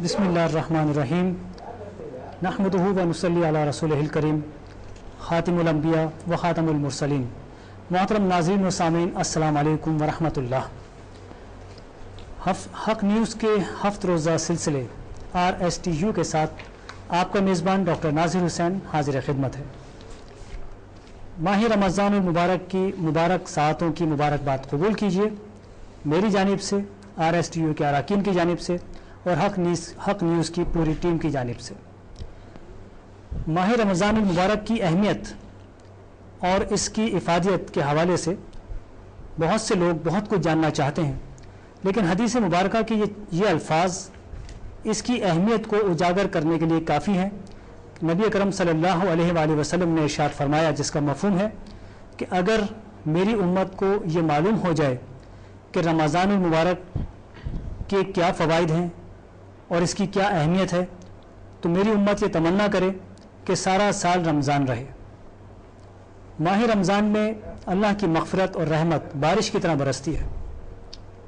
بسم اللہ الرحمن الرحیم نحمدہ و نصلی علی رسولہ الکریم خاتم الانبیاء و خاتم المرسلین. محترم ناظرین و سامعین، السلام علیکم ورحمۃ اللہ. حق نیوز کے ہفت روزہ سلسلے RSTU کے ساتھ آپ کا میزبان ڈاکٹر ناظر حسین حاضر خدمت ہے. ماہ رمضان المبارک کی مبارک ساعتوں کی مبارکباد قبول کیجیے میری جانب سے، RSTU کے اراکین کی جانب سے اور حق نیوز کی پوری ٹیم کی جانب سے. ماہ رمضان المبارک کی اہمیت اور اس کی افادیت کے حوالے سے بہت سے لوگ بہت کچھ جاننا چاہتے ہیں، لیکن حدیث مبارکہ کے یہ الفاظ اس کی اہمیت کو اجاگر کرنے کے لیے کافی ہیں. نبی اکرم صلی اللہ علیہ وآلہ وسلم نے ارشاد فرمایا، جس کا مفہوم ہے کہ اگر میری امت کو یہ معلوم ہو جائے کہ رمضان المبارک کے کیا فوائد ہیں اور اس کی کیا اہمیت ہے، تو میری امت یہ تمنا کرے کہ سارا سال رمضان رہے. ماہ رمضان میں اللہ کی مغفرت اور رحمت بارش کی طرح برستی ہے.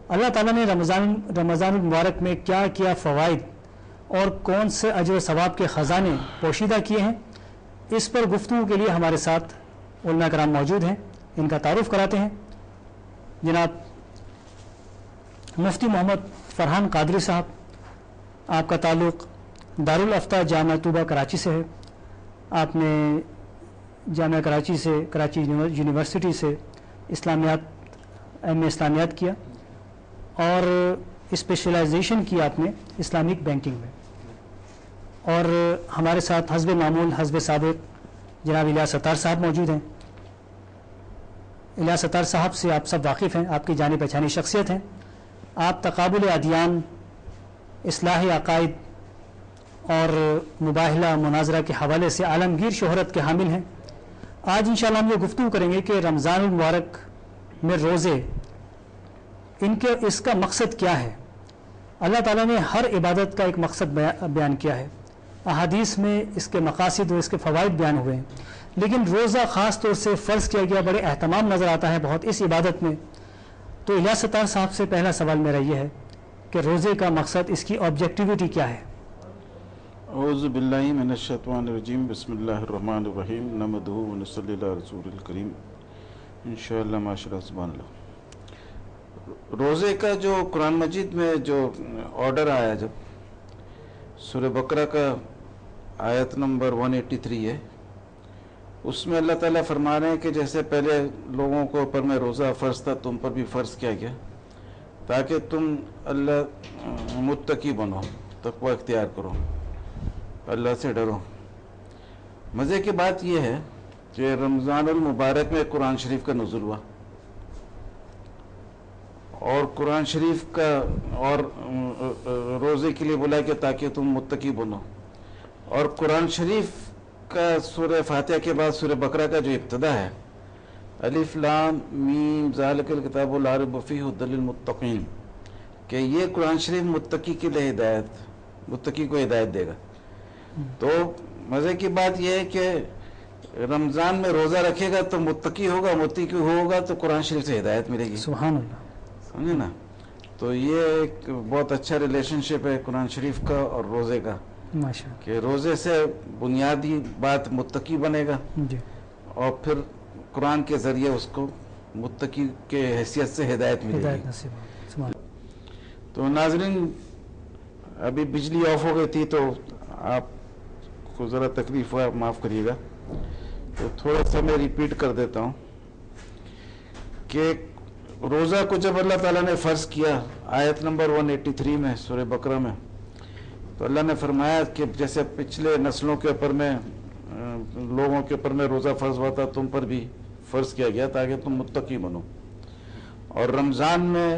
اللہ تعالیٰ نے رمضان المبارک میں کیا کیا فوائد اور کون سے اجر و ثواب کے خزانے پوشیدہ کیے ہیں، اس پر گفتگو کے لیے ہمارے ساتھ علماء کرام موجود ہیں. ان کا تعارف کراتے ہیں. جناب مفتی محمد فرحان قادری صاحب، آپ کا تعلق دارالفتہ جامعہ طوبہ کراچی سے ہے. آپ نے جامعہ کراچی سے، کراچی یونیورسٹی سے ایم اے اسلامیات کیا اور اسپیشلائزیشن کی آپ نے اسلامک بینکنگ میں. اور ہمارے ساتھ حسب معمول حسب سابق جناب الیاس ستار صاحب موجود ہیں. الیاس ستار صاحب سے آپ سب واقف ہیں، آپ کی جانی پہچانی شخصیت ہیں. آپ تقابل ادیان، اصلاح عقائد اور مباحلہ مناظرہ کے حوالے سے عالمگیر شہرت کے حامل ہیں. آج انشاءاللہ ہم یہ گفتگو کریں گے کہ رمضان المبارک میں روزے اس کا مقصد کیا ہے. اللہ تعالیٰ نے ہر عبادت کا ایک مقصد بیان کیا ہے. احادیث میں اس کے مقاصد اور اس کے فوائد بیان ہوئے ہیں، لیکن روزہ خاص طور سے فرض کیا گیا، بڑے اہتمام نظر آتا ہے بہت اس عبادت میں. تو الیاس ستار صاحب سے پہلا سوال میرا یہ ہے کہ روزے کا مقصد، اس کی آبجیکٹیوٹی کیا ہے؟ اعوذ باللہ من الشیطان الرجیم، بسم اللہ الرحمن الرحیم، نحمدہ و نصلی علی رسول الکریم، انشاءاللہ ماشاءاللہ سبحان اللہ. روزے کا جو قرآن مجید میں جو آرڈر آیا، جب سورہ بقرہ کا آیت نمبر 183 ہے، اس میں اللہ تعالیٰ فرما رہے ہیں کہ جیسے پہلے لوگوں کو اوپر میں روزہ فرض تھا، تم پر بھی فرض کیا گیا تاکہ تم اللہ متقی بنو، تقوی اختیار کرو، اللہ سے ڈرو. مزے کی بات یہ ہے کہ رمضان المبارک میں قرآن شریف کا نزول ہوا، اور قرآن شریف کا اور روزے کے لیے بولا کہ تاکہ تم متقی بنو. اور قرآن شریف کا سورہ فاتحہ کے بعد سورہ بقرہ کا جو ابتدا ہے، الف لام میم ذالک الکتاب لا ریب فیہ ھدی للمتقین، کہ یہ قرآن شریف متقی کے لیے متقی کو ہدایت دے گا. تو مزے کی بات یہ ہے کہ رمضان میں روزہ رکھے گا تو متقی ہوگا تو قرآن شریف سے ہدایت ملے گی. سبحان اللہ، سمجھے نا. تو یہ ایک بہت اچھا ریلیشن شپ ہے قرآن شریف کا اور روزے کا، کہ روزے سے بنیادی بات متقی بنے گا جی، اور پھر قرآن کے ذریعے اس کو متقی کے حیثیت سے ہدایت ملے گی. تو ناظرین، ابھی بجلی آف ہو گئی تھی تو آپ کو ذرا تکلیف ہوا، معاف کریے گا. تو تھوڑا سا میں ریپیٹ کر دیتا ہوں کہ روزہ کو جب اللہ تعالیٰ نے فرض کیا آیت نمبر 183 میں سورہ بقرہ میں، تو اللہ نے فرمایا کہ جیسے پچھلے نسلوں کے اوپر میں لوگوں کے اوپر میں روزہ فرض ہوا تھا، تم پر بھی فرض کیا گیا تاکہ تم متقی بنو. اور رمضان میں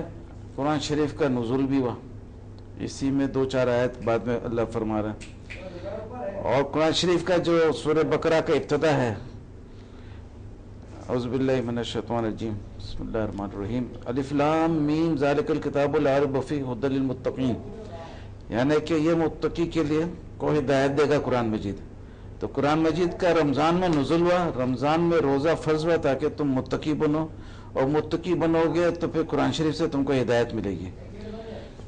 قرآن شریف کا نزول بھی ہوا، اسی میں 2-4 آیت بعد میں اللہ فرما رہا ہے. اور قرآن شریف کا جو سورہ بقرہ کا ابتدا ہے، اعوذ باللہ من الشیطان الرجیم، بسم اللہ الرحمن الرحیم، الف لام میم ذالک الکتاب لا ریب فیہ ھدی للمتقین، یعنی کہ یہ متقی کے لیے کو ہدایت دے گا قرآن مجید. تو قرآن مجید کا رمضان میں نزول ہوا، رمضان میں روزہ فرض ہوا تاکہ تم متقی بنو، اور متقی بنو گے تو پھر قرآن شریف سے تم کو ہدایت ملے گی.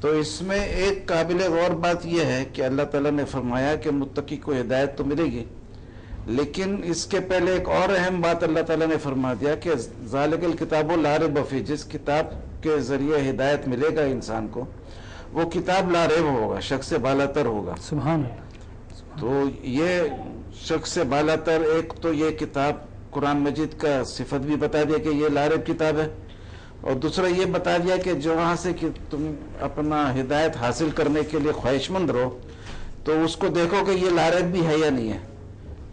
تو اس میں ایک قابل غور بات یہ ہے کہ اللہ تعالیٰ نے فرمایا کہ متقی کو ہدایت تو ملے گی، لیکن اس کے پہلے ایک اور اہم بات اللہ تعالیٰ نے فرما دیا کہ ذالک الکتاب لا ریب فیہ، جس کتاب کے ذریعے ہدایت ملے گا انسان کو وہ کتاب لا ریب ہوگا، شک سے بالاتر ہوگا. سبحان اللہ. تو یہ شک سے بالاتر، ایک تو یہ کتاب قرآن مجید کا صفت بھی بتا دیا کہ یہ لا ریب کتاب ہے، اور دوسرا یہ بتا دیا کہ جو وہاں سے کہ تم اپنا ہدایت حاصل کرنے کے لیے خواہش مند رہو تو اس کو دیکھو کہ یہ لا ریب بھی ہے یا نہیں ہے.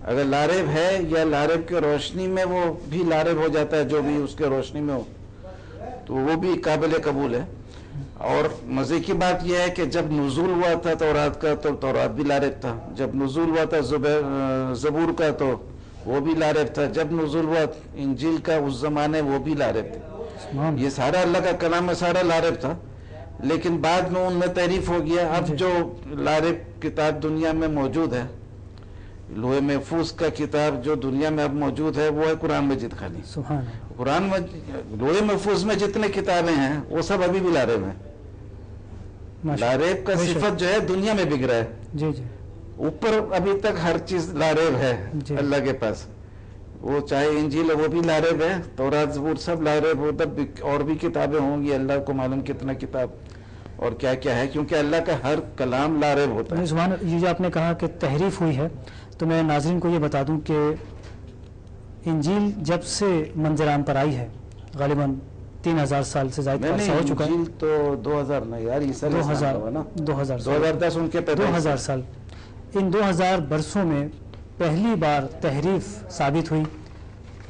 اگر لا ریب ہے یا لا ریب کی روشنی میں وہ بھی لا ریب ہو جاتا ہے، جو بھی اس کے روشنی میں ہو تو وہ بھی قابل قبول ہے. اور مزے کی بات یہ ہے کہ جب نزول ہوا تھا تورات کا تو تورات بھی لا ریب تھا، جب نزول ہوا تھا زبور کا تو وہ بھی لا ریب تھا، جب نزول ہوا انجیل کا اس زمانے وہ بھی لا ریب تھا. یہ سارا اللہ کا کلام ہے، سارا لا ریب تھا، لیکن بعد میں ان میں تحریف ہو گیا. اب جو لا ریب کتاب دنیا میں موجود ہے، لوح محفوظ کا کتاب جو دنیا میں اب موجود ہے وہ ہے قرآن مجید. خالی قرآن لوح محفوظ میں جتنے کتابیں ہیں وہ سب ابھی بھی لا ریب ہیں. لا ریب کا صفت جو ہے دنیا میں بک رہا ہے. جی جی اوپر ابھی تک ہر چیز لا ریب ہے اللہ کے پاس. وہ چاہے انجیل ہے وہ بھی لا ریب ہے، تورات زبور سب لا ریب ہو. تب اور بھی کتابیں ہوں گی، اللہ کو معلوم کتنا کتاب اور کیا کیا ہے، کیونکہ اللہ کا ہر کلام لا ریب ہوتا ہے. یہ جو آپ نے کہا کہ تحریف ہوئی ہے، تو میں ناظرین کو یہ بتا دوں کہ انجیل جب سے منظر عام پر آئی ہے غالباً 3000 سال سے زائد عرصہ ہو چکا ہے. انجیل تو 2000 نہیں یار، 2010 ان کے 2000 سال. ان 2000 برسوں میں پہلی بار تحریف ثابت ہوئی،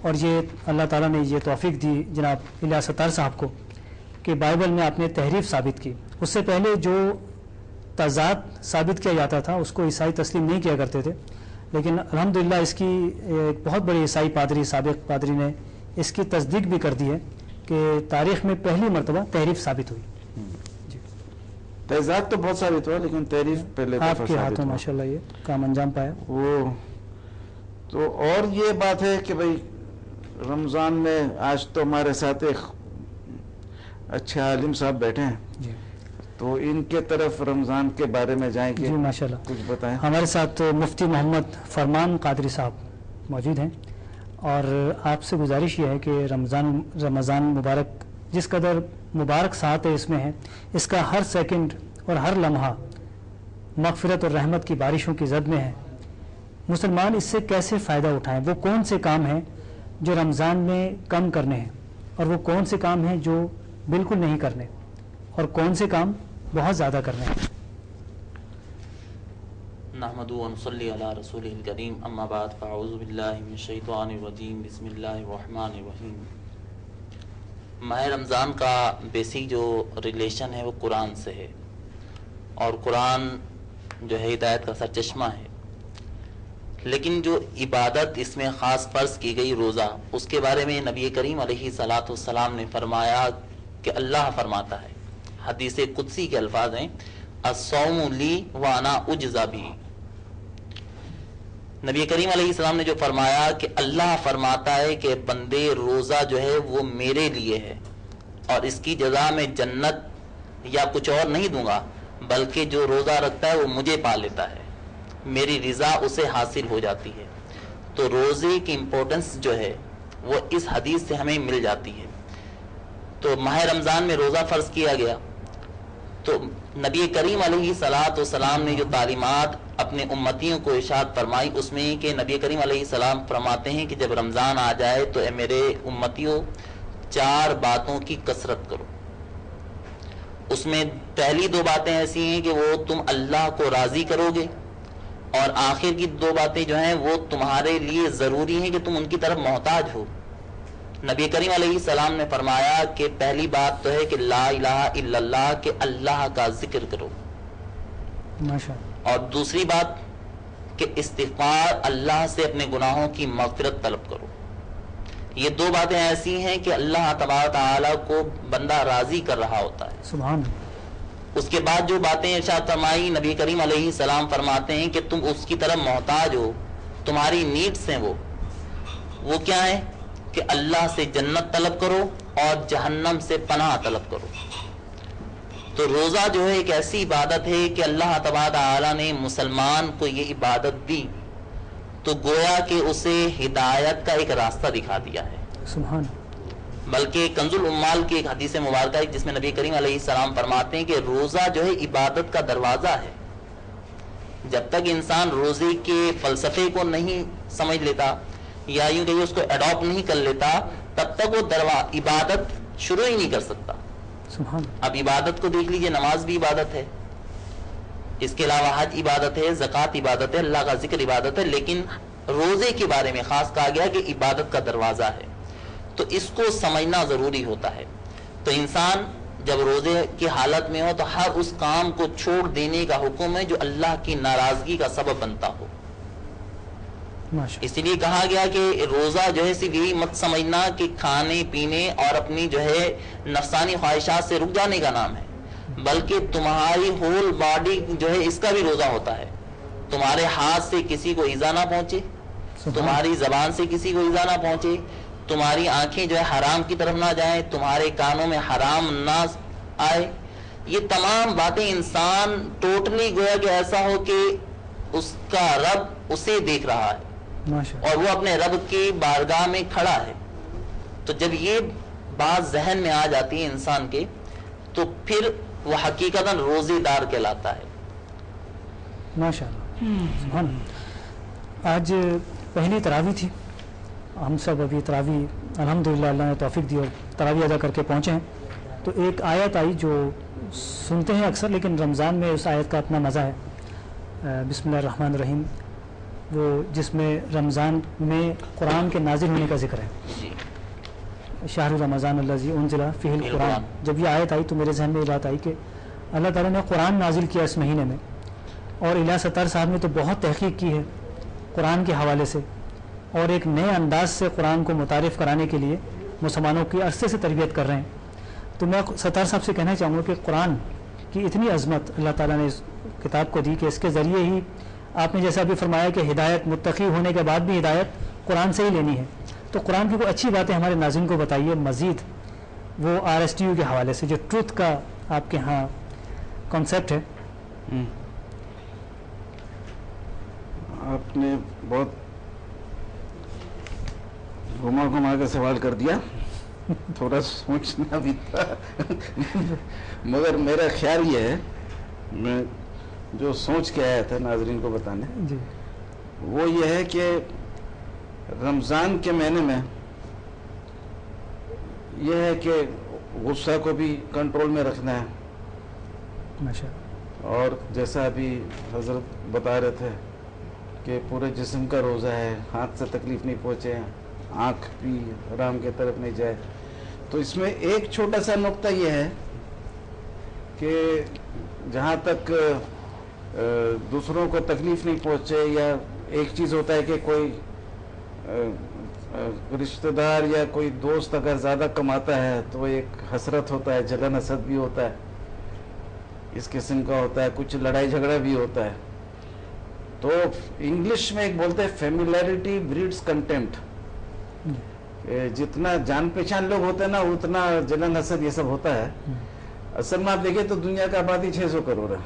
اور یہ اللہ تعالیٰ نے یہ توفیق دی جناب الیاس ستار صاحب کو کہ بائبل میں آپ نے تحریف ثابت کی. اس سے پہلے جو تضاد ثابت کیا جاتا تھا اس کو عیسائی تسلیم نہیں کیا کرتے تھے، لیکن الحمدللہ اس کی ایک بہت بڑے عیسائی پادری، سابق پادری نے اس کی تصدیق بھی کر دی ہے کہ تاریخ میں پہلی مرتبہ تحریف ثابت ہوئی. جی تضاد تو بہت ثابت ہوا، لیکن تحریف پہلے آپ کے ہاتھوں ماشاءاللہ یہ کام انجام پایا. وہ تو اور یہ بات ہے کہ بھئی رمضان میں آج تو ہمارے ساتھ ایک اچھے عالم صاحب بیٹھے ہیں، جی تو ان کے طرف رمضان کے بارے میں جائیں گے. جی ماشاءاللہ کچھ بتائیں. ہمارے ساتھ مفتی محمد فرمان قادری صاحب موجود ہیں، اور آپ سے گزارش یہ ہے کہ رمضان مبارک جس قدر مبارک ساعت ہے اس میں ہے، اس کا ہر سیکنڈ اور ہر لمحہ مغفرت اور رحمت کی بارشوں کی زد میں ہے. مسلمان اس سے کیسے فائدہ اٹھائیں؟ وہ کون سے کام ہیں جو رمضان میں کم کرنے ہیں، اور وہ کون سے کام ہیں جو بالکل نہیں کرنے، اور کون سے کام بہت زیادہ کرنے ہیں؟ نحمد و نصلی علی رسول الکریم، اما بعد فاعوذ باللہ من الشیطان الرجیم، بسم اللہ الرحمن الرحیم. ماہ رمضان کا بیسک جو ریلیشن ہے وہ قرآن سے ہے، اور قرآن جو ہے ہدایت کا سرچشمہ ہے. لیکن جو عبادت اس میں خاص فرض کی گئی روزہ، اس کے بارے میں نبی کریم علیہ صلاۃ والسلام نے فرمایا کہ اللہ فرماتا ہے، حدیث قدسی کے الفاظ ہیں، الصوم لی وانا اجزا بھی. نبی کریم علیہ السلام نے جو فرمایا کہ اللہ فرماتا ہے کہ بندے روزہ جو ہے وہ میرے لیے ہے، اور اس کی جزا میں جنت یا کچھ اور نہیں دوں گا، بلکہ جو روزہ رکھتا ہے وہ مجھے پا لیتا ہے، میری رضا اسے حاصل ہو جاتی ہے. تو روزے کی امپورٹنس جو ہے وہ اس حدیث سے ہمیں مل جاتی ہے. تو ماہ رمضان میں روزہ فرض کیا گیا، تو نبی کریم علیہ صلاۃ والسلام نے جو تعلیمات اپنے امتیوں کو ارشاد فرمائی، اس میں کہ نبی کریم علیہ السلام فرماتے ہیں کہ جب رمضان آ جائے تو اے میرے امتیوں 4 باتوں کی کثرت کرو. اس میں پہلی 2 باتیں ایسی ہیں کہ وہ تم اللہ کو راضی کرو گے، اور آخر کی 2 باتیں جو ہیں وہ تمہارے لیے ضروری ہیں کہ تم ان کی طرف محتاج ہو. نبی کریم علیہ السلام نے فرمایا کہ پہلی بات تو ہے کہ لا الہ الا اللہ، کہ اللہ کا ذکر کرو، اور دوسری بات کہ استغفار، اللہ سے اپنے گناہوں کی مغفرت طلب کرو. یہ 2 باتیں ایسی ہیں کہ اللہ تبارک تعالیٰ کو بندہ راضی کر رہا ہوتا ہے. سبحان. اس کے بعد جو باتیں ارشاد فرمائی، نبی کریم علیہ السلام فرماتے ہیں کہ تم اس کی طرف محتاج ہو، تمہاری نیڈس ہیں وہ کیا ہیں کہ اللہ سے جنت طلب کرو اور جہنم سے پناہ طلب کرو. تو روزہ جو ہے ایک ایسی عبادت ہے کہ اللہ تبارک تعالیٰ نے مسلمان کو یہ عبادت دی تو گویا کہ اسے ہدایت کا ایک راستہ دکھا دیا ہے. سبحان. بلکہ کنز العمال کی ایک حدیث مبارکہ ہے جس میں نبی کریم علیہ السلام فرماتے ہیں کہ روزہ جو ہے عبادت کا دروازہ ہے. جب تک انسان روزے کے فلسفے کو نہیں سمجھ لیتا یا یوں کہ اس کو اڈاپٹ نہیں کر لیتا تب تک وہ عبادت شروع ہی نہیں کر سکتا. سبحان. اب عبادت کو دیکھ لیجئے، نماز بھی عبادت ہے، اس کے علاوہ حج عبادت ہے، زکوٰۃ عبادت ہے، اللہ کا ذکر عبادت ہے، لیکن روزے کے بارے میں خاص کہا گیا کہ عبادت کا دروازہ ہے. تو اس کو سمجھنا ضروری ہوتا ہے. تو انسان جب روزے کی حالت میں ہو تو ہر اس کام کو چھوڑ دینے کا حکم ہے جو اللہ کی ناراضگی کا سبب بنتا ہو. اسی لیے کہا گیا کہ روزہ جو ہے صرف یہی مت سمجھنا کہ کھانے پینے اور اپنی جو ہے نفسانی خواہشات سے رک جانے کا نام ہے، بلکہ تمہاری ہول باڈی جو ہے اس کا بھی روزہ ہوتا ہے. تمہارے ہاتھ سے کسی کو ایذا نہ پہنچے، تمہاری زبان سے کسی کو ایذا نہ پہنچے، تمہاری آنکھیں جو ہے حرام کی طرف نہ جائیں، تمہارے کانوں میں حرام نہ آئے. یہ تمام باتیں انسان ٹوٹلی گویا کہ ایسا ہو کہ اس کا رب اسے دیکھ رہا ہے اور وہ اپنے رب کی بارگاہ میں کھڑا ہے. تو جب یہ بات ذہن میں آ جاتی ہے انسان کے تو پھر وہ حقیقتاً روزے دار کہلاتا ہے. ماشاءاللہ. آج پہلی تراویح تھی، ہم سب ابھی تراویح الحمدللہ اللہ نے توفیق دی اور تراویح ادا کر کے پہنچے ہیں. تو ایک آیت آئی جو سنتے ہیں اکثر لیکن رمضان میں اس آیت کا اپنا مزہ ہے. بسم اللہ الرحمن الرحیم، وہ جس میں رمضان میں قرآن کے نازل ہونے کا ذکر ہے. شہر رمضان الذی انزل فیہ القرآن. جب یہ آیت آئی تو میرے ذہن میں یہ بات آئی کہ اللہ تعالیٰ نے قرآن نازل کیا اس مہینے میں، اور الہ ستار صاحب نے تو بہت تحقیق کی ہے قرآن کے حوالے سے اور ایک نئے انداز سے قرآن کو متعارف کرانے کے لیے مسلمانوں کی عرصے سے تربیت کر رہے ہیں. تو میں ستار صاحب سے کہنا چاہوں گا کہ قرآن کی اتنی عظمت اللہ تعالیٰ نے اس کتاب کو دی کہ اس کے ذریعے ہی آپ نے جیسا ابھی فرمایا کہ ہدایت متقی ہونے کے بعد بھی ہدایت قرآن سے ہی لینی ہے. تو قرآن کی کوئی اچھی باتیں ہمارے ناظرین کو بتائیے مزید، وہ RSTU کے حوالے سے جو ٹروتھ کا آپ کے ہاں کانسیپٹ ہے. آپ نے بہت گھما گھما کے سوال کر دیا، تھوڑا سوچنا بھی تھا مگر میرا خیال یہ ہے، میں جو سوچ کے آیا تھا ناظرین کو بتانے جی، وہ یہ ہے کہ رمضان کے مہینے میں یہ ہے کہ غصہ کو بھی کنٹرول میں رکھنا ہے. اور جیسا ابھی حضرت بتا رہے تھے کہ پورے جسم کا روزہ ہے، ہاتھ سے تکلیف نہیں پہنچے، آنکھ بھی حرام کی طرف نہیں جائے. تو اس میں ایک چھوٹا سا نقطہ یہ ہے کہ جہاں تک دوسروں کو تکلیف نہیں پہنچے، یا ایک چیز ہوتا ہے کہ کوئی رشتہ دار یا کوئی دوست اگر زیادہ کماتا ہے تو ایک حسرت ہوتا ہے، جلن حسد بھی ہوتا ہے، اس قسم کا ہوتا ہے، کچھ لڑائی جھگڑا بھی ہوتا ہے. تو انگلش میں ایک بولتے ہیں فیملیرٹی بریڈس کنٹمپٹ. جتنا جان پہچان لوگ ہوتے ہیں نا اتنا جلن حسد یہ سب ہوتا ہے. اصل میں آپ دیکھیں تو دنیا کا آبادی 600 کروڑ ہے.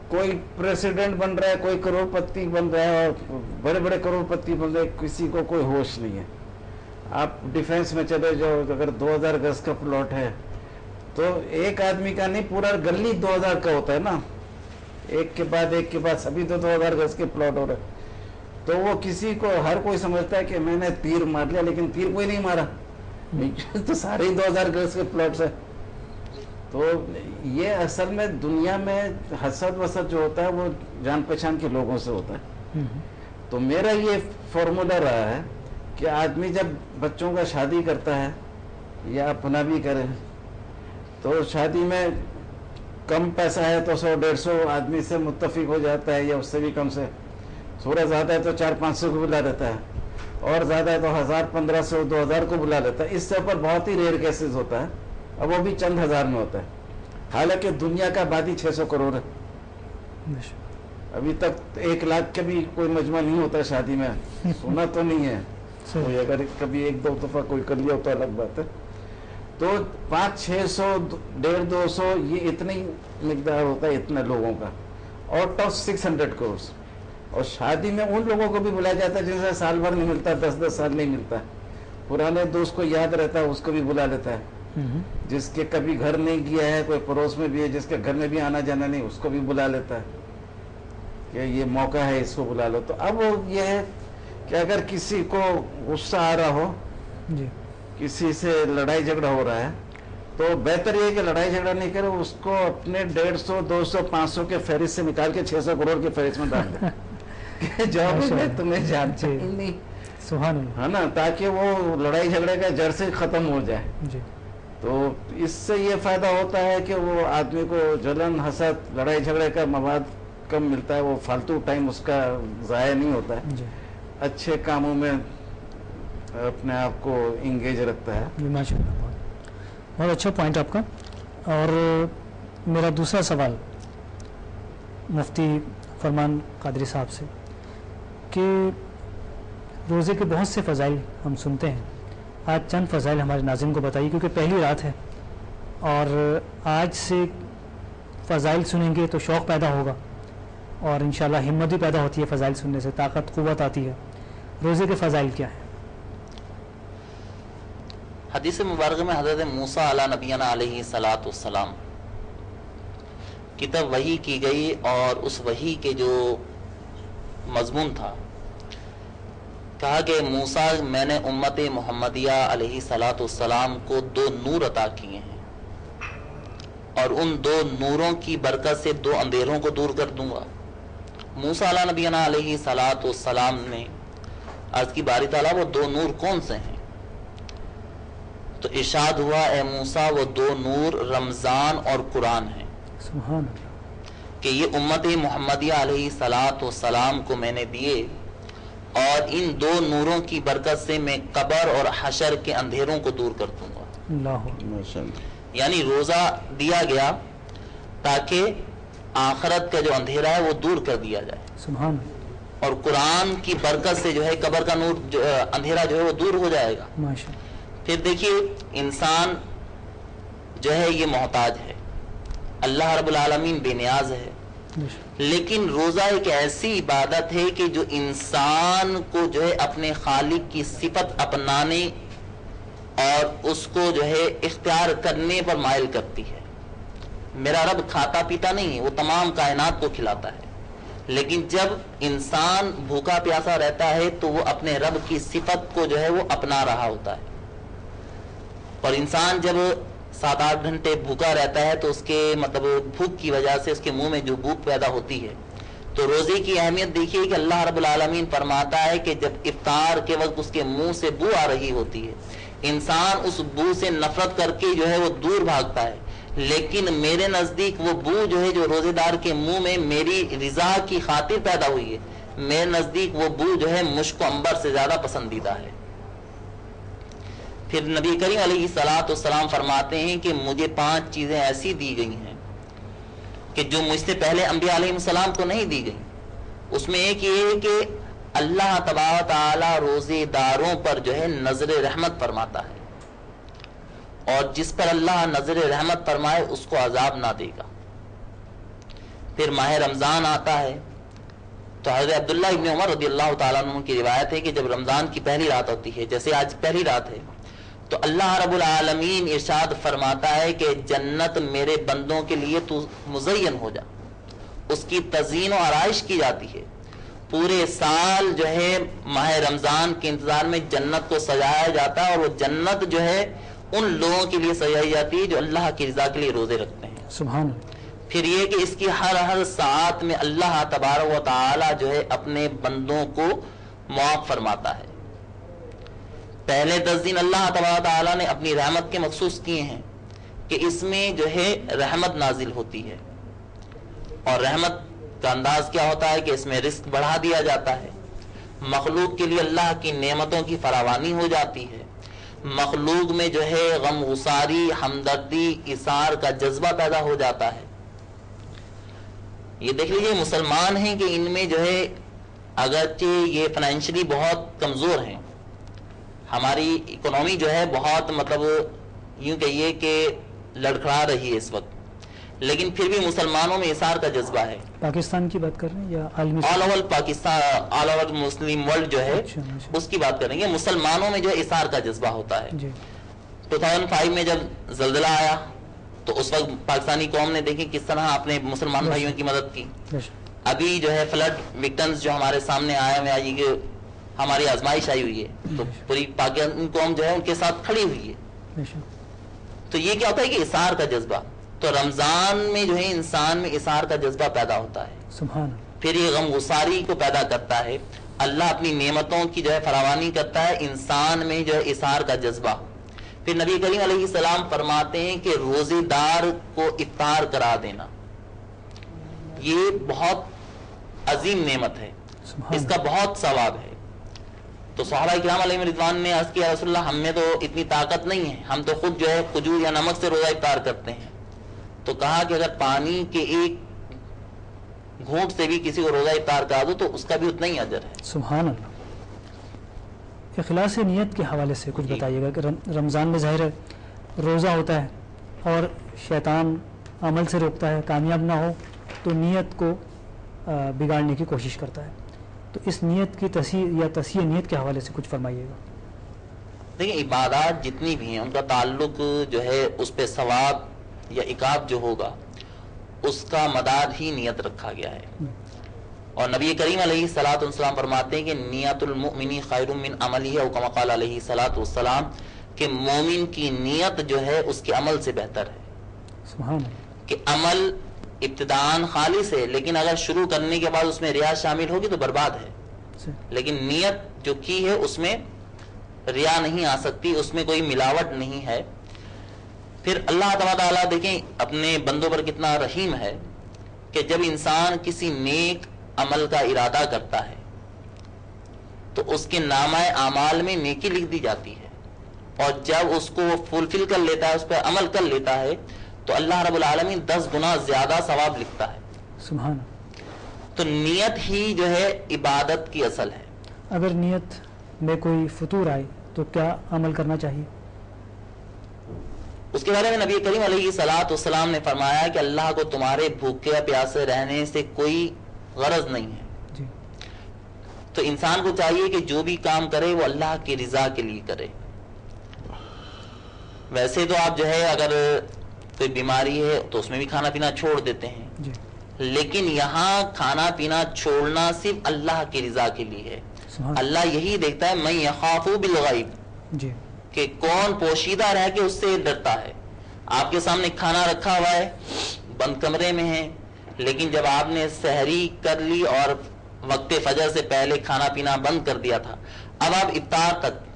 کوئی پریسیڈنٹ بن رہا ہے، کوئی کروڑ پتی بن رہا ہے، اور بڑے بڑے کروڑ پتی بن رہے ہیں، کسی کو کوئی ہوش نہیں ہے. آپ ڈیفینس میں چلے جاؤ، اگر 2000 گز کا پلاٹ ہے تو ایک آدمی کا نہیں، پورا گلی 2000 کا ہوتا ہے نا، ایک کے بعد سبھی تو 2000 گز کے پلاٹ ہو رہے. تو وہ کسی کو ہر کوئی سمجھتا ہے کہ میں نے تیر مار لیا، لیکن تیر کوئی نہیں مارا تو سارے ہی 2000 گز کے پلاٹس ہیں. تو یہ اصل میں دنیا میں حسد وسد جو ہوتا ہے وہ جان پہچان کے لوگوں سے ہوتا ہے. تو میرا یہ فارمولا رہا ہے کہ آدمی جب بچوں کا شادی کرتا ہے یا اپنا بھی کرے تو شادی میں کم پیسہ ہے تو 100-150 آدمی سے متفق ہو جاتا ہے، یا اس سے بھی کم سے. تھوڑا زیادہ ہے تو 400-500 کو بلا لیتا ہے، اور زیادہ ہے تو 1000-1500-2000 کو بلا لیتا ہے. اس سے اوپر بہت ہی ریئر کیسز ہوتا ہے، اب وہ بھی چند ہزار میں ہوتا ہے. حالانکہ دنیا کا آبادی 600 کروڑ ہے. ابھی تک 1 لاکھ کا بھی کوئی مجمع نہیں ہوتا شادی میں، سنا تو نہیں ہے کوئی. اگر کبھی 1-2 دفعہ کوئی کر لیا تو الگ بات ہے. تو 500-600 150-200 یہ اتنی مقدار ہوتا ہے اتنے لوگوں کا، آؤٹ آف 600 crores. اور شادی میں ان لوگوں کو بھی بلایا جاتا ہے جن سے سال بھر نہیں ملتا، 10 سال نہیں ملتا. پرانے دوست کو یاد رہتا ہے اس کو بھی بلا لیتا ہے، جس کے کبھی گھر نہیں گیا ہے، کوئی پڑوس میں بھی ہے جس کے گھر میں بھی آنا جانا نہیں، اس کو بھی بلا لیتا ہے کہ یہ موقع ہے اس کو بلا لو. تو اب یہ ہے کہ اگر کسی کو غصہ آ رہا ہو، کسی سے لڑائی جھگڑا ہو رہا ہے، تو بہتر یہ ہے کہ لڑائی جھگڑا نہیں کرے، اس کو اپنے 150 200 500 کے فہرست سے نکال کے 600 کروڑ کے فہرست میں ڈال دیں کہ جواب میں تمہیں جانتے ہی نہیں، سبحان اللہ، ہے نا، تاکہ وہ لڑائی جھگڑے کا جڑ سے ختم ہو جائے. تو اس سے یہ فائدہ ہوتا ہے کہ وہ آدمی کو جلن حسد لڑائی جھگڑے کا مواد کم ملتا ہے، وہ فالتو ٹائم اس کا ضائع نہیں ہوتا ہے، اچھے کاموں میں اپنے آپ کو انگیج رکھتا ہے. ماشاء اللہ، بہت اچھا پوائنٹ آپ کا. اور میرا دوسرا سوال مفتی فرمان قادری صاحب سے کہ روزے کے بہت سے فضائل ہم سنتے ہیں، آج چند فضائل ہمارے ناظرین کو بتائیے، کیونکہ پہلی رات ہے اور آج سے فضائل سنیں گے تو شوق پیدا ہوگا اور انشاءاللہ ہمت بھی پیدا ہوتی ہے، فضائل سننے سے طاقت قوت آتی ہے. روزے کے فضائل کیا ہیں؟ حدیث مبارکہ میں حضرت موسیٰ علیہ نبینا علیہ صلاۃ والسلام کی طرف وحی کی گئی، اور اس وحی کے جو مضمون تھا، کہا کہ موسیٰ میں نے امت محمدیہ علیہ صلاۃ والسلام کو 2 نور عطا کیے ہیں، اور ان 2 نوروں کی برکت سے 2 اندھیروں کو دور کر دوں گا. موسیٰ علیہ نبینا علیہ صلاۃ والسلام نے عرض کی باری تعالیٰ وہ 2 نور کون سے ہیں؟ تو ارشاد ہوا اے موسیٰ وہ 2 نور رمضان اور قرآن ہیں. سبحان اللہ، کہ یہ امت محمدیہ علیہ صلاۃ والسلام کو میں نے دیے، اور ان 2 نوروں کی برکت سے میں قبر اور حشر کے اندھیروں کو دور کر دوں گا. اللہ، یعنی روزہ دیا گیا تاکہ آخرت کا جو اندھیرا ہے وہ دور کر دیا جائے، سبحان اللہ، اور قرآن کی برکت سے جو ہے قبر کا نور اندھیرا جو ہے وہ دور ہو جائے گا. ماشاء اللہ. پھر دیکھیے انسان جو ہے یہ محتاج ہے، اللہ رب العالمین بے نیاز ہے، لیکن روزہ ایک ایسی عبادت ہے کہ جو انسان کو جو ہے اپنے خالق کی صفت اپنانے اور اس کو جو ہے اختیار کرنے پر مائل کرتی ہے. میرا رب کھاتا پیتا نہیں ہے، وہ تمام کائنات کو کھلاتا ہے، لیکن جب انسان بھوکا پیاسا رہتا ہے تو وہ اپنے رب کی صفت کو جو ہے وہ اپنا رہا ہوتا ہے. اور انسان جب 7-8 گھنٹے بھوکا رہتا ہے تو اس کے مطلب بھوک کی وجہ سے اس کے منہ میں جو بھوک پیدا ہوتی ہے. تو روزے کی اہمیت دیکھیے کہ اللہ رب العالمین فرماتا ہے کہ جب افطار کے وقت اس کے منہ سے بو آ رہی ہوتی ہے، انسان اس بو سے نفرت کر کے جو ہے وہ دور بھاگتا ہے، لیکن میرے نزدیک وہ بو جو ہے جو روزے دار کے منہ میں میری رضا کی خاطر پیدا ہوئی ہے، میرے نزدیک وہ بو جو ہے مشک و عنبر سے زیادہ پسندیدہ ہے. پھر نبی کریم علیہ الصلوۃ والسلام فرماتے ہیں کہ مجھے 5 چیزیں ایسی دی گئی ہیں کہ جو مجھ سے پہلے انبیاء علیہ السلام کو نہیں دی گئی. اس میں ایک یہ ہے کہ اللہ تبارک تعالی روزے داروں پر جو ہے نظر رحمت فرماتا ہے، اور جس پر اللہ نظر رحمت فرمائے اس کو عذاب نہ دے گا. پھر ماہ رمضان آتا ہے تو حضرت عبداللہ ابن عمر رضی اللہ تعالیٰ عنہ کی روایت ہے کہ جب رمضان کی پہلی رات ہوتی ہے، جیسے آج پہلی رات ہے، تو اللہ رب العالمین ارشاد فرماتا ہے کہ جنت میرے بندوں کے لیے تو مزین ہو جا، اس کی تزئین و آرائش کی جاتی ہے. پورے سال جو ہے ماہ رمضان کے انتظار میں جنت کو سجایا جاتا ہے، اور وہ جنت جو ہے ان لوگوں کے لیے سجائی جاتی ہے جو اللہ کی رضا کے لیے روزے رکھتے ہیں. سبحان اللہ. پھر یہ کہ اس کی ہر ساعت میں اللہ تبارک و تعالی جو ہے اپنے بندوں کو معاف فرماتا ہے. پہلے 10 دن اللہ تبارک و تعالی نے اپنی رحمت کے مخصوص کیے ہیں کہ اس میں جو ہے رحمت نازل ہوتی ہے، اور رحمت کا انداز کیا ہوتا ہے کہ اس میں رزق بڑھا دیا جاتا ہے، مخلوق کے لیے اللہ کی نعمتوں کی فراوانی ہو جاتی ہے، مخلوق میں جو ہے غم گساری ہمدردی ایثار کا جذبہ پیدا ہو جاتا ہے. یہ دیکھ لیجیے مسلمان ہیں کہ ان میں جو ہے اگرچہ یہ فائنینشلی بہت کمزور ہیں، ہماری اکنومی جو ہے بہت مطلب یوں کہیے کہ لڑکھڑا رہی ہے اس وقت، لیکن پھر بھی مسلمانوں میں اثار کا جذبہ ہے. پاکستان کی بات کر رہے ہیں یا عالمی؟ All over Pakistan, all over مسلم ورلڈ جو ہے اس کی بات کریں گے. مسلمانوں میں جو ہے اثار کا جذبہ ہوتا ہے. 2005 میں جب زلزلہ آیا تو اس وقت پاکستانی قوم نے دیکھی کس طرح اپنے مسلمان بھائیوں کی مدد کی. ابھی جو ہے فلڈ وکٹمز جو ہمارے سامنے آئے ہوئے آئی کہ ہماری آزمائش آئی ہوئی ہے تو پوری پاکستانی قوم جو ہے ان کے ساتھ کھڑی ہوئی ہے. تو یہ کیا ہوتا ہے کہ اثار کا جذبہ. تو رمضان میں جو ہے انسان میں اثار کا جذبہ پیدا ہوتا ہے. سبحان. پھر یہ غم گساری کو پیدا کرتا ہے. اللہ اپنی نعمتوں کی جو ہے فراوانی کرتا ہے، انسان میں جو ہے اثار کا جذبہ. پھر نبی کریم علیہ السلام فرماتے ہیں کہ روزے دار کو افطار کرا دینا یہ بہت عظیم نعمت ہے، اس کا بہت ثواب ہے. تو صحابہ کرام علیہ رضوان نے عرض کیا رسول اللہ ہم میں تو اتنی طاقت نہیں ہے، ہم تو خود جو ہے کھجور یا نمک سے روزہ افطار کرتے ہیں. تو کہا کہ اگر پانی کے ایک گھونٹ سے بھی کسی کو روزہ افطار کرا دو تو اس کا بھی اتنا ہی اجر ہے. سبحان اللہ. اخلاص نیت کے حوالے سے کچھ بتائیے گا کہ رمضان میں ظاہر ہے روزہ ہوتا ہے اور شیطان عمل سے روکتا ہے، کامیاب نہ ہو تو نیت کو بگاڑنے کی کوشش کرتا ہے. تو اس نیت کی تصحیح یا تصحیح نیت کے حوالے سے کچھ فرمائیے گا. دیکھیں عبادات جتنی بھی ہیں ان کا تعلق جو ہے اس پہ ثواب یا عقاب جو ہوگا اس کا مدار ہی نیت رکھا گیا ہے. اور نبی کریم علیہ الصلوۃ والسلام فرماتے ہیں کہ نیت المؤمن خیر من عملہ او کما قال علیہ الصلوۃ والسلام کہ مومن کی نیت جو ہے اس کے عمل سے بہتر ہے. سبحان اللہ. کہ عمل ابتداءً خالص ہے لیکن اگر شروع کرنے کے بعد اس میں ریا شامل ہوگی تو برباد ہے. لیکن نیت جو کی ہے اس میں ریا نہیں آ سکتی، اس میں کوئی ملاوٹ نہیں ہے. پھر اللہ تعالیٰ دیکھیں اپنے بندوں پر کتنا رحیم ہے کہ جب انسان کسی نیک عمل کا ارادہ کرتا ہے تو اس کے نامہ اعمال میں نیکی لکھ دی جاتی ہے، اور جب اس کو فلفل کر لیتا ہے، اس پہ عمل کر لیتا ہے تو اللہ رب العالمین 10 گنا زیادہ ثواب لکھتا ہے. سبحان. تو نیت ہی جو ہے عبادت کی اصل ہے. اگر نیت میں کوئی فطور آئے تو کیا عمل کرنا چاہیے؟ اس کے بارے میں نبی کریم علیہ الصلوۃ والسلام نے فرمایا کہ اللہ کو تمہارے بھوکے یا پیاسے رہنے سے کوئی غرض نہیں ہے. جی. تو انسان کو چاہیے کہ جو بھی کام کرے وہ اللہ کی رضا کے لیے کرے. ویسے تو آپ جو ہے اگر کوئی بیماری ہے تو اس میں بھی کھانا پینا چھوڑ دیتے ہیں. جی. لیکن یہاں کھانا پینا چھوڑنا صرف اللہ کی رضا کے لیے ہے. اللہ یہی دیکھتا ہے من یخاف بالغیب. جی. کہ کون پوشیدہ رہ کے اس سے ڈرتا ہے. آپ کے سامنے کھانا رکھا ہوا ہے، بند کمرے میں ہے، لیکن جب آپ نے سحری کر لی اور وقت فجر سے پہلے کھانا پینا بند کر دیا تھا، اب آپ افطار تک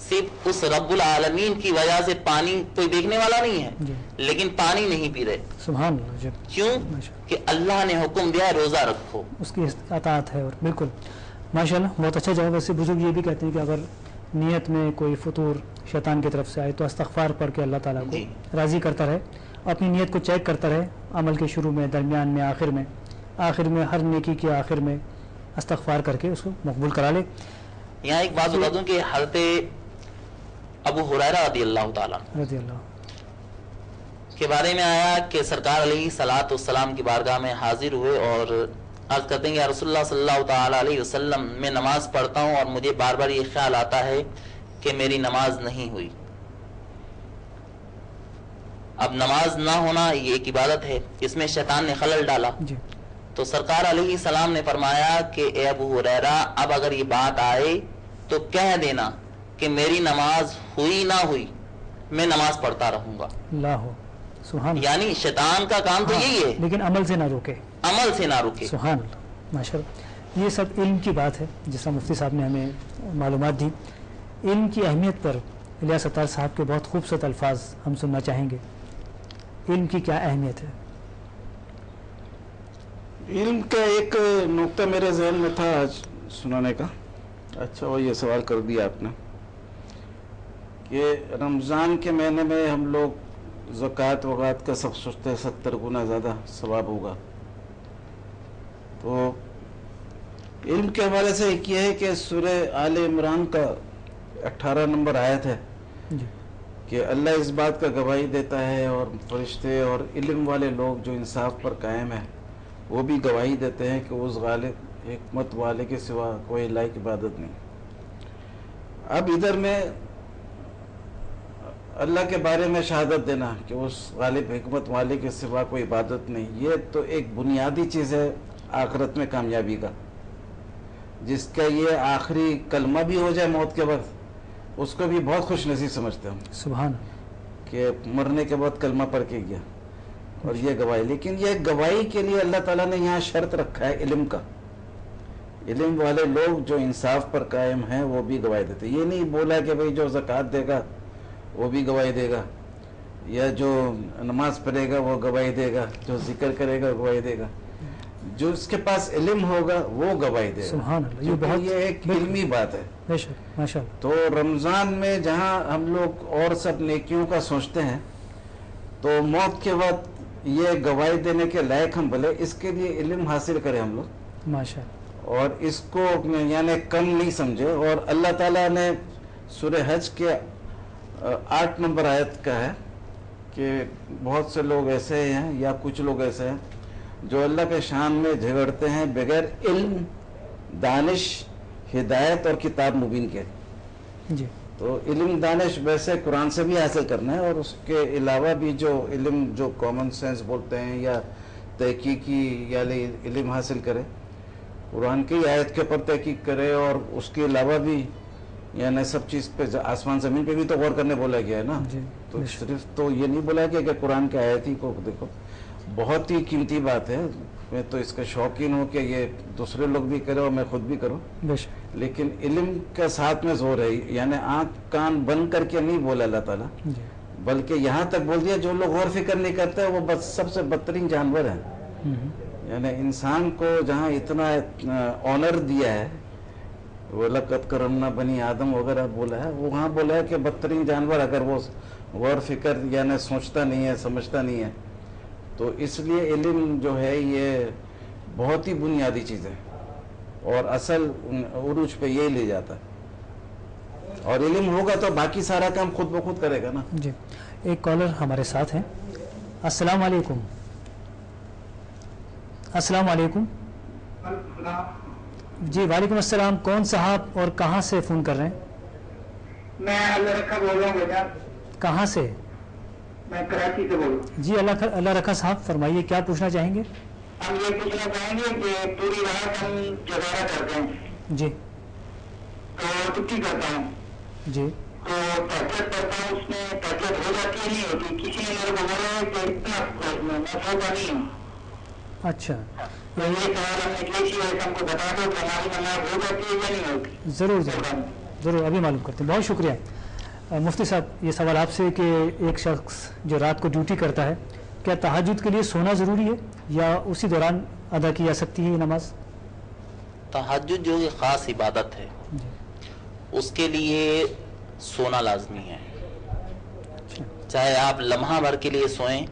صرف اس رب العالمین کی وجہ سے پانی کوئی دیکھنے والا نہیں ہے. جی. لیکن پانی نہیں پی رہے. سبحان اللہ. جی. کیوں؟ کہ اللہ نے حکم دیا روزہ رکھو، اس کی اطاعت ہے. اور بالکل ماشاءاللہ بہت اچھا جواب. ویسے بزرگ یہ بھی کہتے ہیں کہ اگر نیت میں کوئی فطور شیطان کی طرف سے آئے تو استغفار پڑھ کے اللہ تعالیٰ کو راضی کرتا رہے، اپنی نیت کو چیک کرتا رہے عمل کے شروع میں، درمیان میں، آخر میں ہر نیکی کے آخر میں استغفار کر کے اس کو مقبول کرا لے. یہاں ایک بات بتا دوں کہ حضرت ابو ہریرہ رضی اللہ تعالیٰ کے بارے میں آیا کہ سرکار علیہ الصلوۃ والسلام کی بارگاہ میں حاضر ہوئے اور عرض کرتے ہیں کہ رسول اللہ صلی اللہ تعالیٰ علیہ وسلم میں نماز پڑھتا ہوں اور مجھے بار بار یہ خیال آتا ہے کہ میری نماز نہیں ہوئی. اب نماز نہ ہونا یہ ایک عبادت ہے، اس میں شیطان نے خلل ڈالا. جی. تو سرکار علیہ السلام نے فرمایا کہ اے ابو ہریرہ اب اگر یہ بات آئے تو کہہ دینا کہ میری نماز ہوئی نہ ہوئی میں نماز پڑھتا رہوں گا. اللہ. سبحان. یعنی شیطان کا کام تو یہی ہے لیکن عمل سے نہ روکے. عمل سے نہ رکے. سبحان اللہ. ماشاءاللہ. یہ سب علم کی بات ہے جس طرح مفتی صاحب نے ہمیں معلومات دی. علم کی اہمیت پر الیاس ستار صاحب کے بہت خوبصورت الفاظ ہم سننا چاہیں گے. علم کی کیا اہمیت ہے؟ علم کا ایک نقطہ میرے ذہن میں تھا آج سنانے کا. اچھا وہ یہ سوال کر دیا آپ نے کہ رمضان کے مہینے میں ہم لوگ زکوٰۃ وغیرہ کا سب سوچتے ہیں 70 گنا زیادہ ثواب ہوگا. تو علم کے حوالے سے ایک یہ ہے کہ سورہ آل عمران کا 18 نمبر آیت ہے کہ اللہ اس بات کا گواہی دیتا ہے اور فرشتے اور علم والے لوگ جو انصاف پر قائم ہیں وہ بھی گواہی دیتے ہیں کہ اس غالب حکمت والے کے سوا کوئی لائق عبادت نہیں. اب ادھر میں اللہ کے بارے میں شہادت دینا کہ اس غالب حکمت والے کے سوا کوئی عبادت نہیں، یہ تو ایک بنیادی چیز ہے آخرت میں کامیابی کا. جس کا یہ آخری کلمہ بھی ہو جائے موت کے وقت اس کو بھی بہت خوش نصیب سمجھتے ہیں سبحان کہ مرنے کے بعد کلمہ پڑھ کے گیا اور یہ گواہی. لیکن یہ گواہی کے لیے اللہ تعالیٰ نے یہاں شرط رکھا ہے علم کا. علم والے لوگ جو انصاف پر قائم ہیں وہ بھی گواہی دیتے. یہ نہیں بولا کہ بھئی جو زکوٰۃ دے گا وہ بھی گواہی دے گا، یا جو نماز پڑھے گا وہ گواہی دے گا، جو ذکر کرے گا گواہی دے گا. جو اس کے پاس علم ہوگا وہ گواہی دے گا. سبحان اللہ، یہ بہت یہ ایک علمی بات ہے. بے شک ماشاء اللہ. تو رمضان میں جہاں ہم لوگ اور سب نیکیوں کا سوچتے ہیں تو موت کے وقت یہ گواہی دینے کے لائق ہم بھلے اس کے لیے علم حاصل کریں ہم لوگ ماشاء اللہ، اور اس کو یعنی کم نہیں سمجھے. اور اللہ تعالیٰ نے سورہ حج کے 8 نمبر آیت کا ہے کہ بہت سے لوگ ایسے ہیں یا کچھ لوگ ایسے ہیں جو اللہ کے شان میں جھگڑتے ہیں بغیر علم، دانش، ہدایت اور کتاب مبین کے. جی تو علم دانش ویسے قرآن سے بھی حاصل کرنا ہے اور اس کے علاوہ بھی جو علم جو کامن سینس بولتے ہیں یا تحقیقی یا علم حاصل کرے، قرآن کی آیت کے اوپر تحقیق کرے اور اس کے علاوہ بھی یعنی سب چیز پہ آسمان زمین پہ بھی تو غور کرنے بولا گیا ہے نا. جی تو صرف تو یہ نہیں بولا گیا کہ قرآن کی آیت ہی کو دیکھو. بہت ہی قیمتی بات ہے. میں تو اس کا شوقین ہوں کہ یہ دوسرے لوگ بھی کرے اور میں خود بھی کروں. بے شک. لیکن علم کا ساتھ میں زور ہے، یعنی آنکھ کان بند کر کے نہیں بولا اللہ تعالیٰ، جی بلکہ یہاں تک بول دیا جو لوگ غور فکر نہیں کرتے وہ بس سب سے بدترین جانور ہیں. یعنی انسان کو جہاں اتنا آنر دیا ہے، وَلَقَدْ كَرَّمْنَا بَنِي آدم وغیرہ بولا ہے، وہاں بولا ہے کہ بدترین جانور اگر وہ غور فکر یعنی سوچتا نہیں ہے، سمجھتا نہیں ہے. تو اس لیے علم جو ہے یہ بہت ہی بنیادی چیز ہے اور اصل عروج پہ یہی لے جاتا ہے. اور علم ہوگا تو باقی سارا کام خود بخود کرے گا نا. جی ایک کالر ہمارے ساتھ ہیں. السلام علیکم. السلام علیکم. جی وعلیکم السلام. کون صاحب اور کہاں سے فون کر رہے ہیں؟ میں اللہ رکھا بول رہا ہوں بیٹا. کہاں سے؟ میں کراچی سے بول رہا ہوں. جی اللہ رکھا صاحب فرمائیے کیا پوچھنا چاہیں گے؟ ہم یہ پوچھنا چاہیں گے کہ پوری رات ہم جگارہ کرتے ہیں جی تو چھٹی کرتا ہوں جی تو تہجد پڑھتا ہوں، اس میں تہجد ہو جاتی ہے نہیں ہوتی. کسی نے میرے کو بولا ہے کہ اتنا میں سوتا نہیں ہوں. اچھا تو یہ سوال ہم نے کسی وجہ ہم کو بتا دو کہ ہماری نماز ہو جاتی ہے یا نہیں ہوتی. ضرور ضرور ضرور ابھی معلوم کرتے ہیں. بہت شکریہ. مفتی صاحب یہ سوال آپ سے کہ ایک شخص جو رات کو ڈیوٹی کرتا ہے کیا تہجد کے لیے سونا ضروری ہے یا اسی دوران ادا کی جا سکتی ہے یہ نماز؟ تہجد جو ایک خاص عبادت ہے اس کے لیے سونا لازمی ہے. چاہے آپ لمحہ بھر کے لیے سوئیں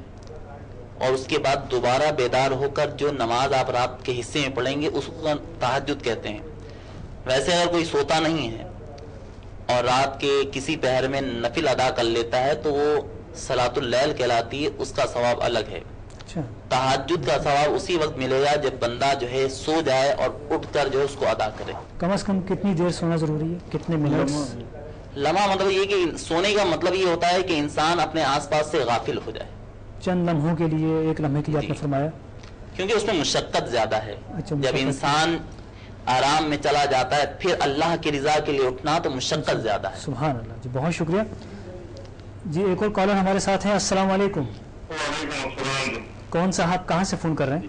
اور اس کے بعد دوبارہ بیدار ہو کر جو نماز آپ رات کے حصے میں پڑھیں گے اس کو تہجد کہتے ہیں. ویسے اگر کوئی سوتا نہیں ہے اور رات کے کسی پہر میں نفل ادا کر لیتا ہے تو وہ صلاۃ اللیل کہلاتی ہے، اس کا ثواب الگ ہے. تہجد کا ثواب اسی وقت ملے گا جب بندہ جو ہے سو جائے اور اٹھ کر جو ہے اس کو ادا کرے. کم از کم کتنی دیر سونا ضروری ہے؟ کتنے منٹ؟ لمحہ مطلب یہ کہ سونے کا مطلب یہ ہوتا ہے کہ انسان اپنے آس پاس سے غافل ہو جائے. چند لمحوں کے لیے، ایک لمحے کے لیے آپ نے فرمایا کیونکہ اس میں مشقت زیادہ ہے. اچھا، جب انسان آرام میں چلا جاتا ہے پھر اللہ کی رضا کے لیے اٹھنا تو مشقت زیادہ ہے. سبحان اللہ. جی بہت شکریہ. جی ایک اور کالر ہمارے ساتھ ہیں. السلام علیکم. وعلیکم السلام. کون صاحب کہاں سے فون کر رہے ہیں؟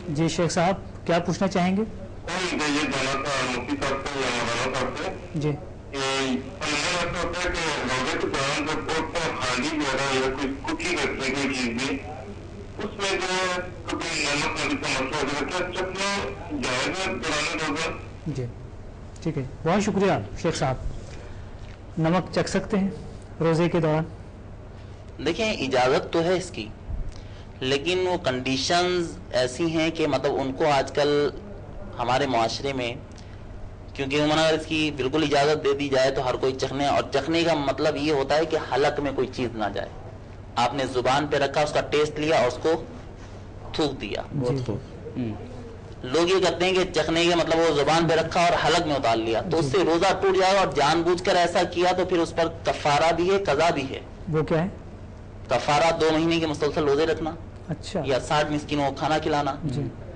جی شیخ صاحب کیا پوچھنا چاہیں گے؟ یہ جانا تھا مفتی صاحب سے یا مولانا صاحب سے. جی ایسا ہوتا ہے کہ روزے کے دوران جب پوچھتے ہیں خالی جو ہے یا کچھ ہی کرتے ہیں کوئی چیز بھی اس میں جو ہے کبھی نمک نبی کا مسئلہ ہو جاتا ہے، چکنا جائز ہے دوران روزہ؟ جی ٹھیک ہے. بہت شکریہ شیخ صاحب. نمک چکھ سکتے ہیں روزے کے دوران؟ دیکھیں اجازت تو ہے اس کی، لیکن وہ کنڈیشنز ایسی ہیں کہ مطلب ان کو آج کل ہمارے معاشرے میں کیونکہ عموماً اگر اس کی بالکل اجازت دے دی جائے تو ہر کوئی چکھنے، اور چکھنے کا مطلب یہ ہوتا ہے کہ حلق میں کوئی چیز نہ جائے. آپ نے زبان پہ رکھا، اس کا ٹیسٹ لیا اور اس کو تھوک دیا. لوگ یہ کرتے ہیں کہ چکھنے کے مطلب وہ زبان پہ رکھا اور حلق میں اتار لیا، تو اس سے روزہ ٹوٹ جائے گا. اور جان بوجھ کر ایسا کیا تو پھر اس پر کفارہ بھی ہے، قضا بھی ہے. وہ کیا ہے؟ کفارہ 2 مہینے کے مسلسل روزے رکھنا، اچھا، یا 60 مسکینوں کو کھانا کھلانا،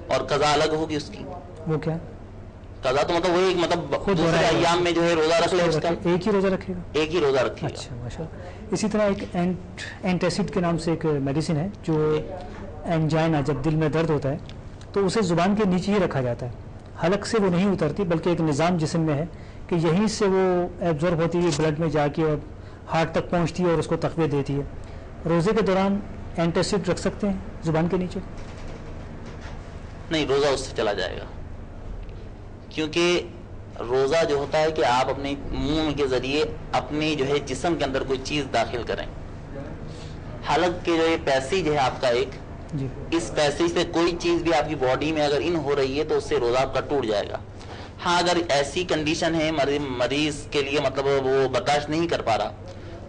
اور قضا الگ ہوگی اس کی. وہ کیا ہے؟ قضا تو مطلب وہی مطلب دوسرے ایام میں جو ہے روزہ رکھ لے، اس کا ایک ہی روزہ رکھے گا، ایک ہی روزہ رکھے گا. اچھا ماشاء اللہ. اسی طرح ایک اینٹیسڈ کے نام سے ایک میڈیسن ہے جو انجائنا، جب دل میں درد ہوتا ہے تو اسے زبان کے نیچے ہی رکھا جاتا ہے، حلق سے وہ نہیں اترتی، بلکہ ایک نظام جسم میں ہے کہ یہیں سے وہ ایبزارب ہوتی ہے بلڈ میں جا کے اور ہارٹ تک پہنچتی ہے اور اس کو تقویت دیتی ہے. روزے کے دوران اینٹیسڈ رکھ سکتے ہیں زبان کے نیچے؟ نہیں، روزہ اس سے چلا جائے گا، کیونکہ روزہ جو ہوتا ہے کہ آپ اپنے منہ کے ذریعے اپنی جو ہے جسم کے اندر کوئی چیز داخل کریں. حلق کے جو یہ پیسیج ہے آپ کا ایک، اس پیسیج سے کوئی چیز بھی آپ کی باڈی میں اگر ان ہو رہی ہے تو اس سے روزہ آپ کا ٹوٹ جائے گا. ہاں اگر ایسی کنڈیشن ہے مریض کے لیے مطلب وہ برداشت نہیں کر پا رہا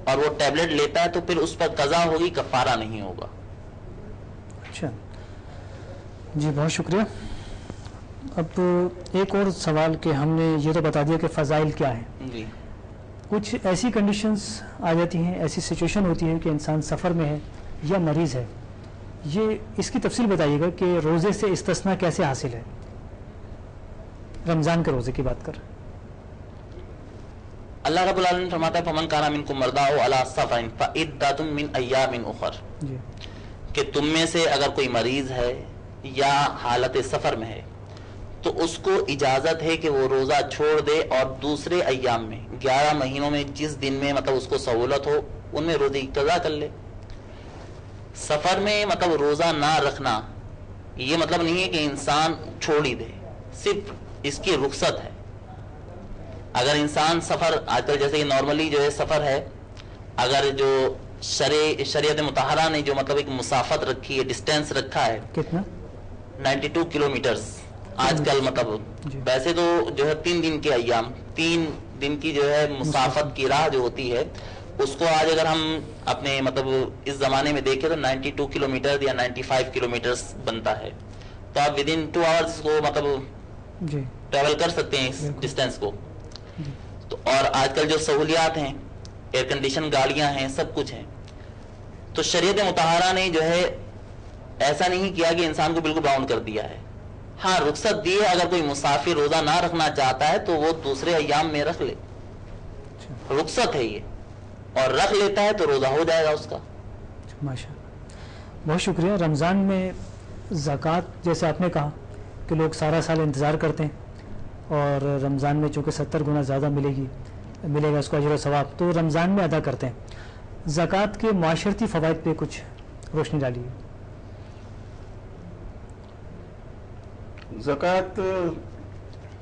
اور وہ ٹیبلٹ لیتا ہے تو پھر اس پر قضا ہوگی، کفارہ نہیں ہوگا. اچھا جی، بہت شکریہ. اب ایک اور سوال کہ ہم نے یہ تو بتا دیا کہ فضائل کیا ہیں، جی کچھ ایسی کنڈیشنز آ جاتی ہیں، ایسی سچویشن ہوتی ہے کہ انسان سفر میں ہے یا مریض ہے، یہ اس کی تفصیل بتائیے گا کہ روزے سے استثناء کیسے حاصل ہے؟ رمضان کے روزے کی بات کر. اللہ رب العالمین فرماتا ہے فمن کان منکم مرضی او علی سفر فعدۃ من ایام اخر، جی، کہ تم میں سے اگر کوئی مریض ہے یا حالت سفر میں ہے تو اس کو اجازت ہے کہ وہ روزہ چھوڑ دے اور دوسرے ایام میں 11 مہینوں میں جس دن میں مطلب اس کو سہولت ہو ان میں روزے کی قضا کر لے. سفر میں مطلب روزہ نہ رکھنا یہ مطلب نہیں ہے کہ انسان چھوڑ ہی دے، صرف اس کی رخصت ہے. اگر انسان سفر آج کل جیسے کہ نارملی جو ہے سفر ہے، اگر جو شریعت مطہرہ نے جو مطلب ایک مسافت رکھی ہے، ڈسٹینس رکھا ہے، کتنا؟ 92 کلومیٹرز آج کل مطلب ویسے تو جو ہے 3 دن کے ایام، 3 دن کی جو ہے مسافت کی راہ جو ہوتی ہے اس کو آج اگر ہم اپنے مطلب اس زمانے میں دیکھیں تو 92 کلومیٹر یا 95 کلومیٹرز بنتا ہے. تو آپ ودن 2 آورز کو مطلب ٹریول کر سکتے ہیں اس ڈسٹینس کو. تو اور آج کل جو سہولیات ہیں، ایئر کنڈیشن گاڑیاں ہیں، سب کچھ ہیں. تو شریعت مطہرہ نے جو ہے ایسا نہیں کیا کہ انسان کو بالکل باؤنڈ کر دیا ہے. ہاں رخصت دی ہے، اگر کوئی مسافر روزہ نہ رکھنا چاہتا ہے تو وہ دوسرے ایام میں رکھ لے، رخصت ہے یہ، اور رکھ لیتا ہے تو روزہ ہو جائے گا اس کا. ماشاء بہت شکریہ. رمضان میں زکوٰۃ جیسے آپ نے کہا کہ لوگ سارا سال انتظار کرتے ہیں اور رمضان میں چونکہ 70 گنا زیادہ ملے گا اس کو اجر و ثواب، تو رمضان میں ادا کرتے ہیں. زکوٰۃ کے معاشرتی فوائد پہ کچھ روشنی ڈالیے. زکوٰۃ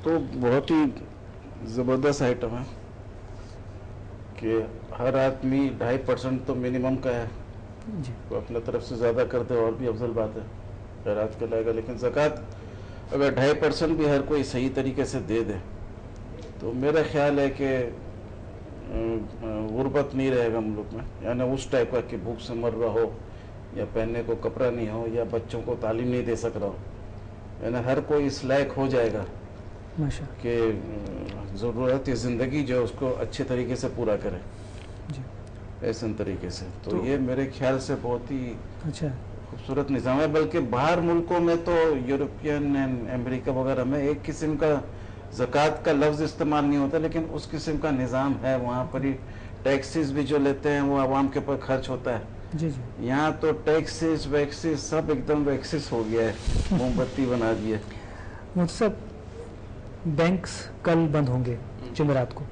تو بہت ہی زبردست آئٹم ہے کہ ہر آدمی 2.5% تو منیمم کا ہے، جی، وہ اپنے طرف سے زیادہ کرتے اور بھی افضل بات ہے، خیرات کے لائے گا. لیکن زکوٰۃ اگر 2.5% بھی ہر کوئی صحیح طریقے سے دے دے تو میرا خیال ہے کہ غربت نہیں رہے گا ملک میں. یعنی اس ٹائپ کا کہ بھوک سے مر رہا ہو یا پہننے کو کپڑا نہیں ہو یا بچوں کو تعلیم نہیں دے سک رہا ہو، یعنی ہر کوئی اس لائق ہو جائے گا کہ ضرورت زندگی جو اس کو اچھے طریقے سے پورا کرے، جی، احسن طریقے سے. تو یہ میرے خیال سے بہت ہی اچھا خوبصورت نظام ہے. بلکہ باہر ملکوں میں تو یورپین امریکہ وغیرہ میں ایک قسم کا زکوٰۃ کا لفظ استعمال نہیں ہوتا، لیکن اس قسم کا نظام ہے. وہاں پر ہی ٹیکسز بھی جو لیتے ہیں وہ عوام کے پر خرچ ہوتا ہے. جی جی، یہاں تو ٹیکسز ویکسز سب ایک دم ویکسس ہو گیا ہے، موم بتی بنا دی ہے. مطلب بینکس کل بند ہوں گے جمعرات کو،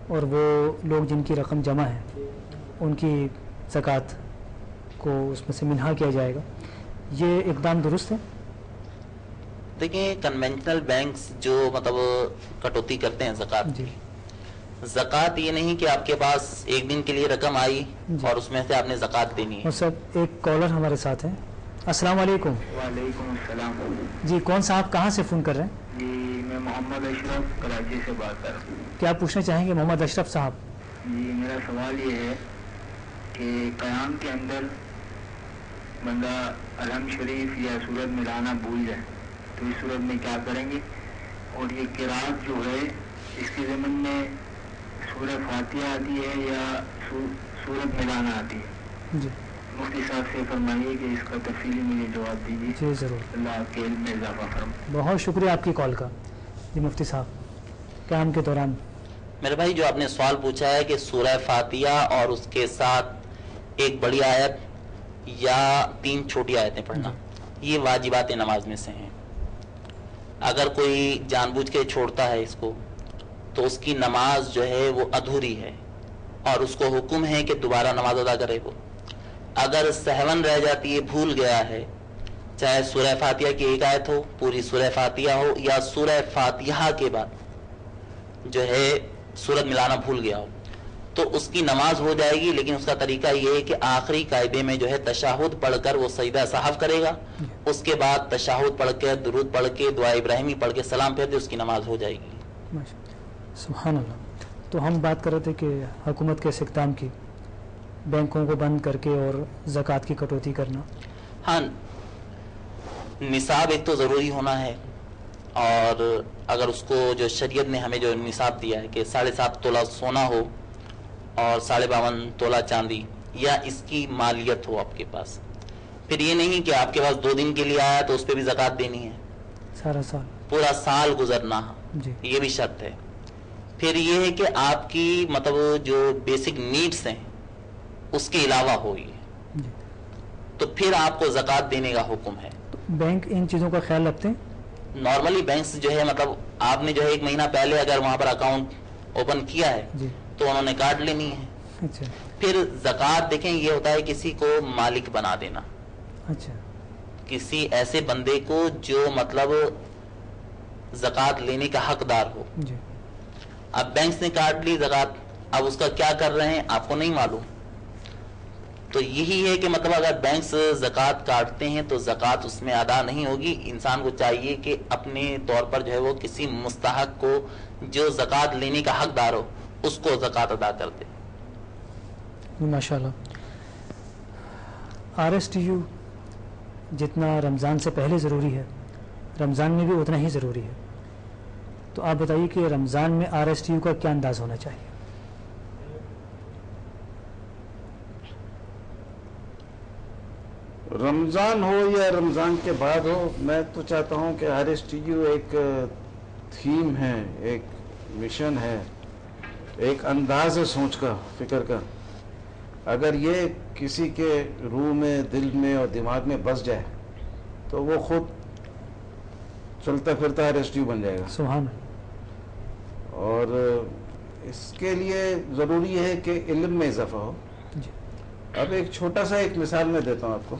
اور وہ لوگ جن کی رقم جمع ہے ان کی زکوٰۃ کو اس میں سے منہا کیا جائے گا. یہ اقدام درست ہے؟ دیکھیں کنونشنل بینکس جو مطلب کٹوتی کرتے ہیں زکوٰۃ کی، زکوٰۃ یہ نہیں کہ آپ کے پاس ایک دن کے لیے رقم آئی اور اس میں سے آپ نے زکوٰۃ دینی ہے. اور سب ایک کالر ہمارے ساتھ ہیں. السلام علیکم. وعلیکم السلام. جی، کون صاحب کہاں سے فون کر رہے ہیں؟ جی میں محمد اشرف کراچی سے بات کر رہا ہوں. کیا پوچھنا چاہیں گے محمد اشرف صاحب؟ جی میرا سوال یہ ہے کہ قیام کے اندر بندہ الحمد شریف یا سورت ملانا بھول جائے تو اس صورت میں کیا کریں گے؟ اور یہ قرات جو ہے اس کے ضمن میں سورہ فاتحہ آتی ہے یا سورت ملانا آتی ہے؟ جی مفتی صاحب سے فرمائیے کہ اس کا تفصیلی مجھے جواب دیجیے. جی ضرور. اللہ کے علم میں اضافہ فرمائے. بہت شکریہ آپ کی کال کا. جی مفتی صاحب قیام کے دوران میرے بھائی جو آپ نے سوال پوچھا ہے کہ سورہ فاتحہ اور اس کے ساتھ ایک بڑی آیت یا 3 چھوٹی آیتیں پڑھنا یہ واجبات نماز میں سے ہیں. اگر کوئی جان بوجھ کے چھوڑتا ہے اس کو تو اس کی نماز جو ہے وہ ادھوری ہے اور اس کو حکم ہے کہ دوبارہ نماز ادا کرے. وہ اگر سہون رہ جاتی ہے، بھول گیا ہے، چاہے سورہ فاتحہ کی ایک آیت ہو، پوری سورہ فاتحہ ہو، یا سورہ فاتحہ کے بعد جو ہے سورت ملانا بھول گیا ہو، تو اس کی نماز ہو جائے گی. لیکن اس کا طریقہ یہ ہے کہ آخری قاعدے میں جو ہے تشہد پڑھ کر وہ سجدہ سہو کرے گا، اس کے بعد تشہد پڑھ کے درود پڑھ کے دعا ابراہیمی پڑھ کے سلام پھیر دے، اس کی نماز ہو جائے گی. سبحان اللہ. تو ہم بات کر رہے تھے کہ حکومت کے اس اقدام کی، بینکوں کو بند کر کے اور زکوٰۃ کی کٹوتی کرنا. ہاں نصاب ایک تو ضروری ہونا ہے، اور اگر اس کو جو شریعت نے ہمیں جو نصاب دیا ہے کہ 7.5 تولہ سونا ہو اور 52.5 تولہ چاندی یا اس کی مالیت ہو آپ کے پاس. پھر یہ نہیں کہ آپ کے پاس 2 دن کے لیے آیا تو اس پہ بھی زکوٰۃ دینی ہے، سارا سال پورا سال گزرنا جی. یہ بھی شرط ہے. پھر یہ ہے کہ آپ کی مطلب جو بیسک نیڈس ہیں اس کے علاوہ ہو یہ جی. تو پھر آپ کو زکوٰۃ دینے کا حکم ہے. بینک ان چیزوں کا خیال رکھتے ہیں؟ نارملی بینکس جو ہے مطلب آپ نے جو ہے 1 مہینہ پہلے اگر وہاں پر اکاؤنٹ اوپن کیا ہے جی. تو انہوں نے کاٹ لینی ہے. اچھا. پھر زکوٰۃ دیکھیں یہ ہوتا ہے کسی کو مالک بنا دینا، اچھا. کسی ایسے بندے کو جو مطلب زکوٰۃ لینے کا حقدار ہو. جی. اب بینکس نے کاٹ لی زکوٰۃ، اب اس کا کیا کر رہے ہیں آپ کو نہیں معلوم. تو یہی ہے کہ مطلب اگر بینکس زکوٰۃ کاٹتے ہیں تو زکوٰۃ اس میں ادا نہیں ہوگی. انسان کو چاہیے کہ اپنے طور پر جو ہے وہ کسی مستحق کو جو زکوٰۃ لینے کا حقدار ہو اس کو زکوٰۃ ادا کر دے. ماشاء اللہ. RSTU جتنا رمضان سے پہلے ضروری ہے رمضان میں بھی اتنا ہی ضروری ہے. تو آپ بتائیے کہ رمضان میں RSTU کا کیا انداز ہونا چاہیے؟ رمضان ہو یا رمضان کے بعد ہو، میں تو چاہتا ہوں کہ RSTU ایک تھیم ہے، ایک مشن ہے، ایک انداز ہے سوچ کا، فکر کا. اگر یہ کسی کے روح میں، دل میں اور دماغ میں بس جائے تو وہ خود چلتا پھرتا RSTU بن جائے گا. سبحان. اور اس کے لیے ضروری ہے کہ علم میں اضافہ ہو. جی. اب ایک چھوٹا سا ایک مثال میں دیتا ہوں آپ کو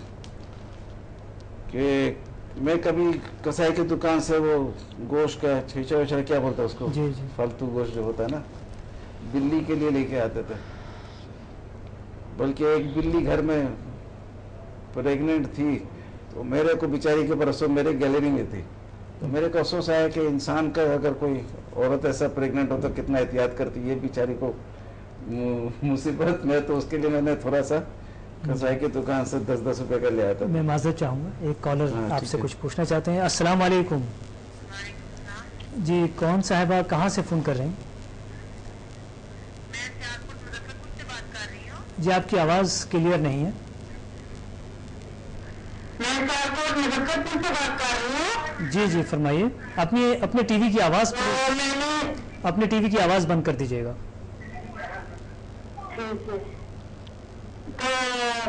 کہ میں کبھی کسائی کی دکان سے وہ گوشت کا چھیچا ویچا کیا بولتا ہے اس کو، جی جی. فالتو گوشت جو ہوتا ہے نا، بلی کے لیے لے کے آتے تھے. بلکہ ایک بلی گھر میں پریگننٹ تھی تو میرے کو بیچاری کے اوپر افسوس، میرے گیلری میں تھی تو میرے کو افسوس آیا کہ انسان کا اگر کوئی عورت ایسا پریگننٹ ہو تو کتنا احتیاط کرتی، یہ بیچاری کو مصیبت میں. تو اس کے لیے میں نے تھوڑا سا کسائی کی دکان سے 10 روپے کا لے آیا تھا. میں معذرت چاہوں گا، ایک کالر آپ سے کچھ پوچھنا چاہتے ہیں. السلام علیکم. جی کون صاحبہ کہاں سے فون کر رہے ہیں؟ جی آپ کی آواز کلیئر نہیں ہے. جی جی فرمائیے. اپنے ٹی وی کی آواز بند کر دیجیے گا. تو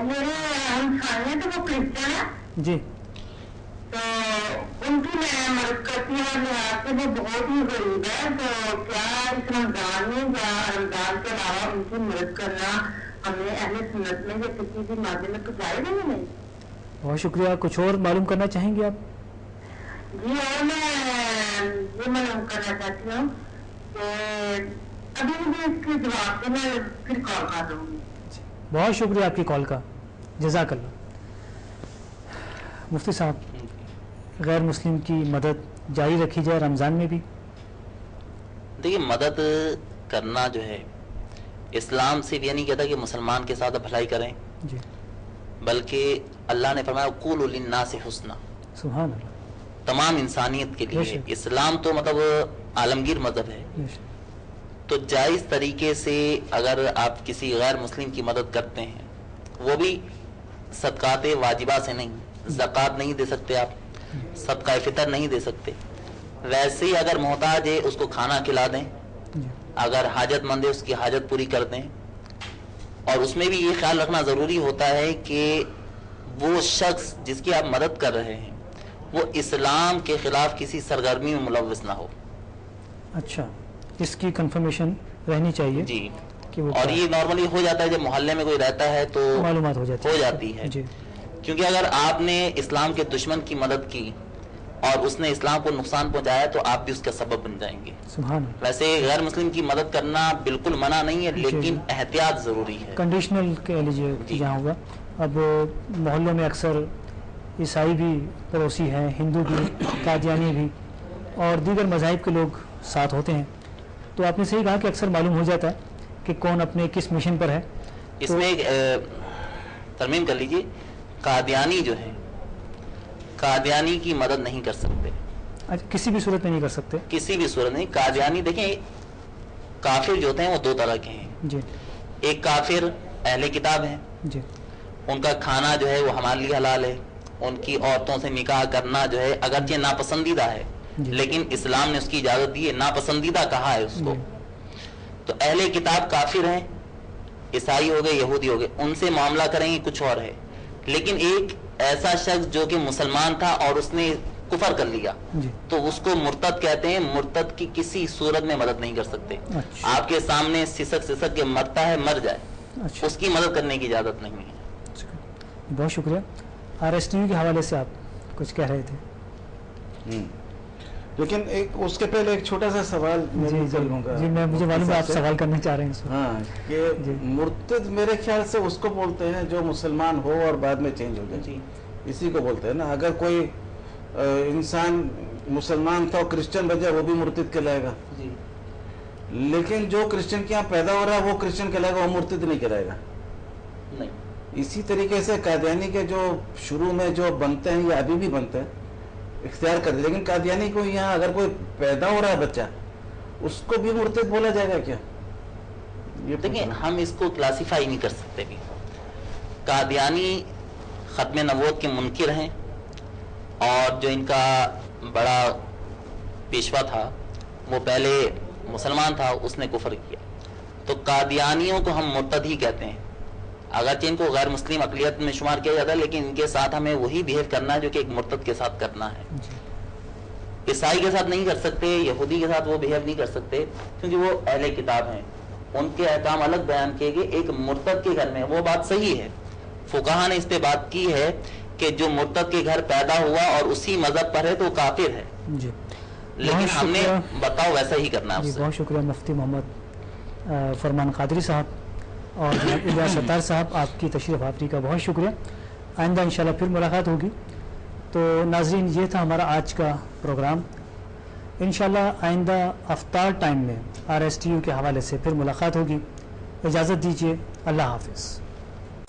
میرے ہم تو وہ کرسچن ہے جی. تو ان کی میں مدد کرتی ہوں، لحاظ سے وہ بہت ہی غریب ہے. تو کیا اس رمضان میں یا رمضان کے علاوہ ان کی مدد کرنا ہمیں اہل سنت میں یا کسی بھی مادے میں تو جائز ہے نہیں؟ بہت شکریہ. کچھ اور معلوم کرنا چاہیں گے آپ؟ جی اور میں یہ معلوم کرنا چاہتی ہوں کہ ابھی مجھے اس کے جواب سے میں پھر کال کر دوں گی. بہت شکریہ آپ کی کال کا، جزاک اللہ. مفتی صاحب غیر مسلم کی مدد جاری رکھی جائے رمضان میں بھی؟ دیکھیے مدد کرنا جو ہے اسلام صرف یہ نہیں کہتا کہ مسلمان کے ساتھ بھلائی کریں جی، بلکہ اللہ نے فرمایا قولوا للناس حسنا، سبحان اللہ، تمام انسانیت کے لیے. بے شک. اسلام تو مطلب عالمگیر مذہب ہے، بے شک. تو جائز طریقے سے اگر آپ کسی غیر مسلم کی مدد کرتے ہیں، وہ بھی صدقات واجبہ سے نہیں، زکوٰۃ نہیں دے سکتے آپ، صدقہ فطر نہیں دے سکتے، ویسے ہی اگر محتاج ہے اس کو کھانا کھلا دیں، جی، اگر حاجت مند ہے اس کی حاجت پوری کر دیں. اور اس میں بھی یہ خیال رکھنا ضروری ہوتا ہے کہ وہ شخص جس کی آپ مدد کر رہے ہیں وہ اسلام کے خلاف کسی سرگرمی میں ملوث نہ ہو. اچھا، اس کی کنفرمیشن رہنی چاہیے جی، کہ وہ اور یہ نارملی ہو جاتا ہے جب محلے میں کوئی رہتا ہے تو معلومات ہو جاتی ہے. جی، کیونکہ اگر آپ نے اسلام کے دشمن کی مدد کی اور اس نے اسلام کو نقصان پہنچایا تو آپ بھی اس کا سبب بن جائیں گے. سبحان اللہ. ویسے غیر مسلم کی مدد کرنا بالکل منع نہیں ہے، لیکن احتیاط ضروری ہے. کنڈیشنل کہہ لیجیے جی. جہاں ہوگا. اب محلوں میں اکثر عیسائی بھی پڑوسی ہیں، ہندو بھی، قادیانی بھی، اور دیگر مذاہب کے لوگ ساتھ ہوتے ہیں، تو آپ نے صحیح کہا کہ اکثر معلوم ہو جاتا ہے کہ کون اپنے کس مشن پر ہے. اس میں ایک ترمیم کر لیجیے، قادیانی جو ہے قادیانی کی مدد نہیں کر سکتے کسی بھی صورت میں نہیں کر سکتے. کسی بھی صورت نہیں. قادیانی دیکھیں کافر جو ہوتے ہیں وہ دو طرح کے ہیں. جی ایک کافر اہل کتاب ہیں، جی ان کا کھانا جو ہے وہ ہمارے لیے حلال ہے، ان کی عورتوں سے نکاح کرنا جو ہے اگرچہ ناپسندیدہ ہے جی. لیکن اسلام نے اس کی اجازت دی ہے، ناپسندیدہ کہا ہے اس کو. جی. تو اہل کتاب کافر ہیں، عیسائی ہو گئے، یہودی ہو گئے، ان سے معاملہ کریں گے کچھ اور ہے. لیکن ایک ایسا شخص جو کہ مسلمان تھا اور اس نے کفر کر لیا جی. تو اس کو مرتد کہتے ہیں. مرتد کی کسی صورت میں مدد نہیں کر سکتے. اچھا. آپ کے سامنے سسک کے مرتا ہے، مر جائے، اچھا، اس کی مدد کرنے کی اجازت نہیں ہے. بہت شکریہ. RSTU کے حوالے سے آپ کچھ کہہ رہے تھے. لیکن ایک اس کے پہلے ایک چھوٹا سا سوال میں جی کر لوں گا. جی، مجھے معلوم ہے آپ سوال کرنا چاہ رہے ہیں اس وقت. ہاں، کہ جی. مرتد میرے خیال سے اس کو بولتے ہیں جو مسلمان ہو اور بعد میں چینج ہو جائے. جی. اسی کو بولتے ہیں نا. اگر کوئی انسان مسلمان تھا اور کرسچن بن جائے وہ بھی مرتد کہلائے گا. جی. لیکن جو کرسچن کے یہاں پیدا ہو رہا ہے وہ کرسچن کہلائے گا، وہ مرتد نہیں کہلائے گا. نہیں. اسی طریقے سے قادیانی کے جو شروع میں جو بنتے ہیں یا ابھی بھی بنتے ہیں اختیار کر دیں، لیکن قادیانی کو یہاں اگر کوئی پیدا ہو رہا ہے بچہ اس کو بھی مرتد بولا جائے گا کیا؟ دیکھیں ہم اس کو کلاسیفائی نہیں کر سکتے بھی. قادیانی ختم نبوت کے منکر ہیں، اور جو ان کا بڑا پیشوا تھا وہ پہلے مسلمان تھا، اس نے کفر کیا. تو قادیانیوں کو ہم مرتد ہی کہتے ہیں، اگرچہ ان کو غیر مسلم اقلیت میں شمار کیا جاتا ہے، لیکن ان کے ساتھ ہمیں وہی بیہیو کرنا ہے جو کہ ایک مرتد کے ساتھ کرنا ہے. عیسائی کے ساتھ نہیں کر سکتے، یہودی کے ساتھ وہ بیہیو نہیں کر سکتے، کیونکہ وہ اہل کتاب ہیں، ان کے احکام الگ بیان کیے گئے. ایک مرتد کے گھر میں وہ بات صحیح ہے، فقہا نے اس پہ بات کی ہے کہ جو مرتد کے گھر پیدا ہوا اور اسی مذہب پر ہے تو کافر ہے. جی. لیکن ہم نے بتاؤ ویسا ہی کرنا ہے. بہت شکریہ مفتی محمد فرمان قادری صاحب اور جناب الیاس ستار صاحب، آپ کی تشریف آوری کا بہت شکریہ. آئندہ انشاءاللہ پھر ملاقات ہوگی. تو ناظرین، یہ تھا ہمارا آج کا پروگرام. انشاءاللہ آئندہ افطار ٹائم میں RSTU کے حوالے سے پھر ملاقات ہوگی. اجازت دیجیے. اللہ حافظ.